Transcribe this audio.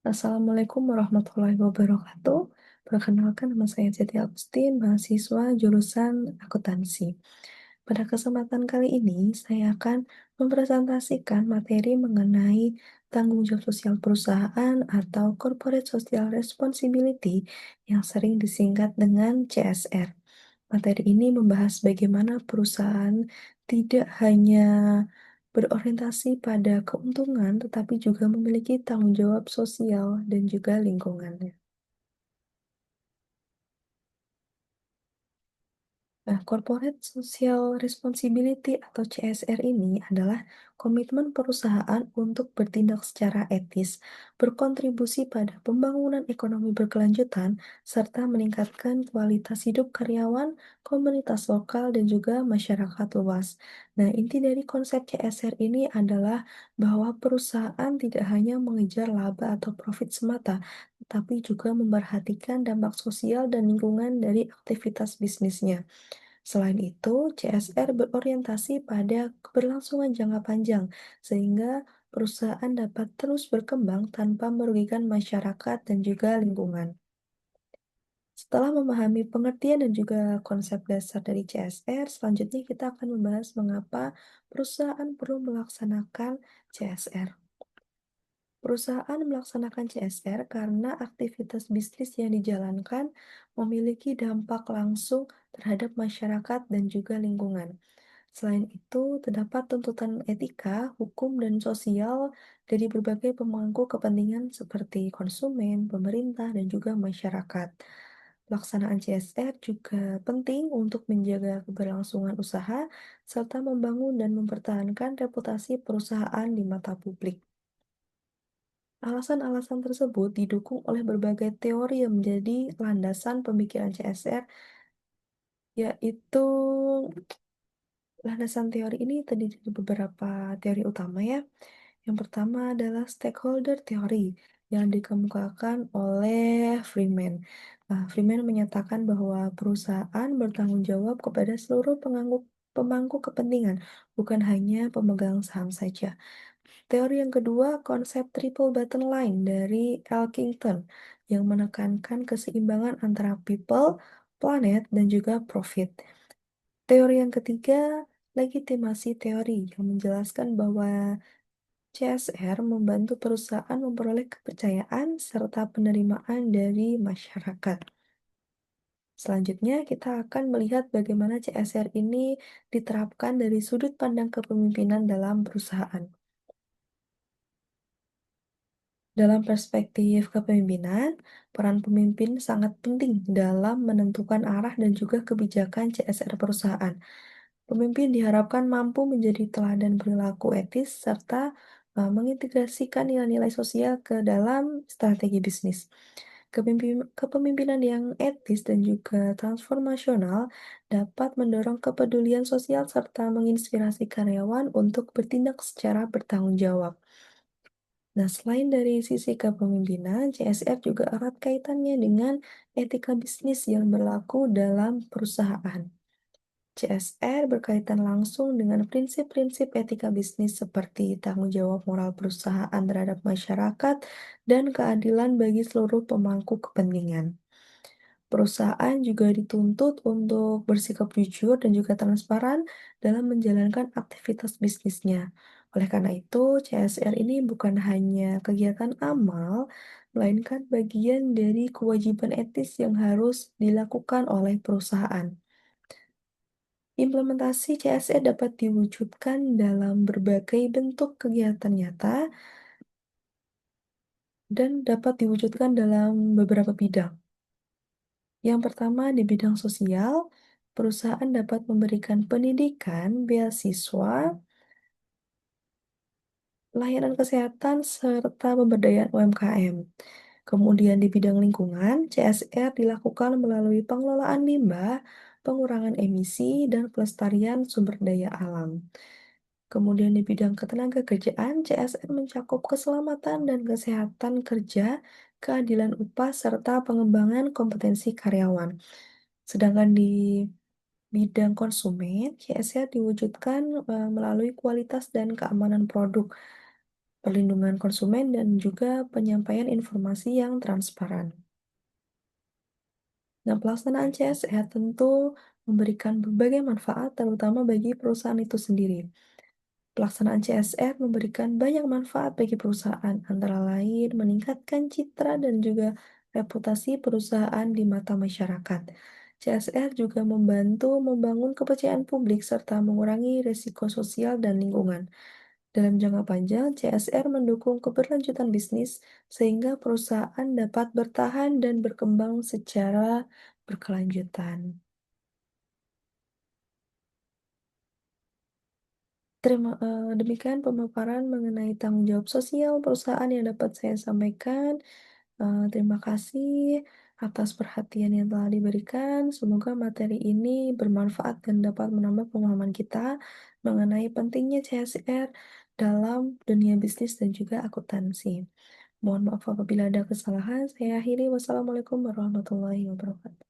Assalamualaikum warahmatullahi wabarakatuh. Perkenalkan nama saya Jati Agustin, mahasiswa jurusan akuntansi. Pada kesempatan kali ini, saya akan mempresentasikan materi mengenai tanggung jawab sosial perusahaan atau Corporate Social Responsibility yang sering disingkat dengan CSR. Materi ini membahas bagaimana perusahaan tidak hanya berorientasi pada keuntungan, tetapi juga memiliki tanggung jawab sosial dan juga lingkungannya. Nah, Corporate Social Responsibility atau CSR ini adalah komitmen perusahaan untuk bertindak secara etis, berkontribusi pada pembangunan ekonomi berkelanjutan, serta meningkatkan kualitas hidup karyawan, komunitas lokal, dan juga masyarakat luas. Nah, inti dari konsep CSR ini adalah bahwa perusahaan tidak hanya mengejar laba atau profit semata, tetapi juga memperhatikan dampak sosial dan lingkungan dari aktivitas bisnisnya. Selain itu, CSR berorientasi pada keberlangsungan jangka panjang, sehingga perusahaan dapat terus berkembang tanpa merugikan masyarakat dan juga lingkungan. Setelah memahami pengertian dan juga konsep dasar dari CSR, selanjutnya kita akan membahas mengapa perusahaan perlu melaksanakan CSR. Perusahaan melaksanakan CSR karena aktivitas bisnis yang dijalankan memiliki dampak langsung terhadap masyarakat dan juga lingkungan. Selain itu, terdapat tuntutan etika, hukum, dan sosial dari berbagai pemangku kepentingan seperti konsumen, pemerintah, dan juga masyarakat. Pelaksanaan CSR juga penting untuk menjaga keberlangsungan usaha serta membangun dan mempertahankan reputasi perusahaan di mata publik. Alasan-alasan tersebut didukung oleh berbagai teori yang menjadi landasan pemikiran CSR, yaitu landasan teori ini terdiri dari beberapa teori utama ya. Yang pertama adalah stakeholder theory yang dikemukakan oleh Freeman. Nah, Freeman menyatakan bahwa perusahaan bertanggung jawab kepada seluruh pemangku kepentingan, bukan hanya pemegang saham saja. Teori yang kedua, konsep triple bottom line dari Elkington yang menekankan keseimbangan antara people, planet, dan juga profit. Teori yang ketiga, legitimasi teori yang menjelaskan bahwa CSR membantu perusahaan memperoleh kepercayaan serta penerimaan dari masyarakat. Selanjutnya, kita akan melihat bagaimana CSR ini diterapkan dari sudut pandang kepemimpinan dalam perusahaan. Dalam perspektif kepemimpinan, peran pemimpin sangat penting dalam menentukan arah dan juga kebijakan CSR perusahaan. Pemimpin diharapkan mampu menjadi teladan perilaku etis serta mengintegrasikan nilai-nilai sosial ke dalam strategi bisnis. Kepemimpinan yang etis dan juga transformasional dapat mendorong kepedulian sosial serta menginspirasi karyawan untuk bertindak secara bertanggung jawab. Nah, selain dari sisi kepemimpinan, CSR juga erat kaitannya dengan etika bisnis yang berlaku dalam perusahaan. CSR berkaitan langsung dengan prinsip-prinsip etika bisnis seperti tanggung jawab moral perusahaan terhadap masyarakat dan keadilan bagi seluruh pemangku kepentingan. Perusahaan juga dituntut untuk bersikap jujur dan juga transparan dalam menjalankan aktivitas bisnisnya. Oleh karena itu, CSR ini bukan hanya kegiatan amal, melainkan bagian dari kewajiban etis yang harus dilakukan oleh perusahaan. Implementasi CSR dapat diwujudkan dalam berbagai bentuk kegiatan nyata dan dapat diwujudkan dalam beberapa bidang. Yang pertama, di bidang sosial, perusahaan dapat memberikan pendidikan, beasiswa, layanan kesehatan, serta pemberdayaan UMKM. Kemudian di bidang lingkungan, CSR dilakukan melalui pengelolaan limbah, pengurangan emisi, dan pelestarian sumber daya alam. Kemudian di bidang ketenagakerjaan, CSR mencakup keselamatan dan kesehatan kerja, keadilan upah, serta pengembangan kompetensi karyawan. Sedangkan di bidang konsumen, CSR diwujudkan melalui kualitas dan keamanan produk, perlindungan konsumen, dan juga penyampaian informasi yang transparan. Nah, pelaksanaan CSR tentu memberikan berbagai manfaat, terutama bagi perusahaan itu sendiri. Pelaksanaan CSR memberikan banyak manfaat bagi perusahaan, antara lain meningkatkan citra dan juga reputasi perusahaan di mata masyarakat. CSR juga membantu membangun kepercayaan publik serta mengurangi risiko sosial dan lingkungan. Dalam jangka panjang, CSR mendukung keberlanjutan bisnis sehingga perusahaan dapat bertahan dan berkembang secara berkelanjutan. Demikian pemaparan mengenai tanggung jawab sosial perusahaan yang dapat saya sampaikan. Terima kasih atas perhatian yang telah diberikan. Semoga materi ini bermanfaat dan dapat menambah pemahaman kita mengenai pentingnya CSR dalam dunia bisnis dan juga akuntansi. Mohon maaf apabila ada kesalahan. Saya akhiri. Wassalamualaikum warahmatullahi wabarakatuh.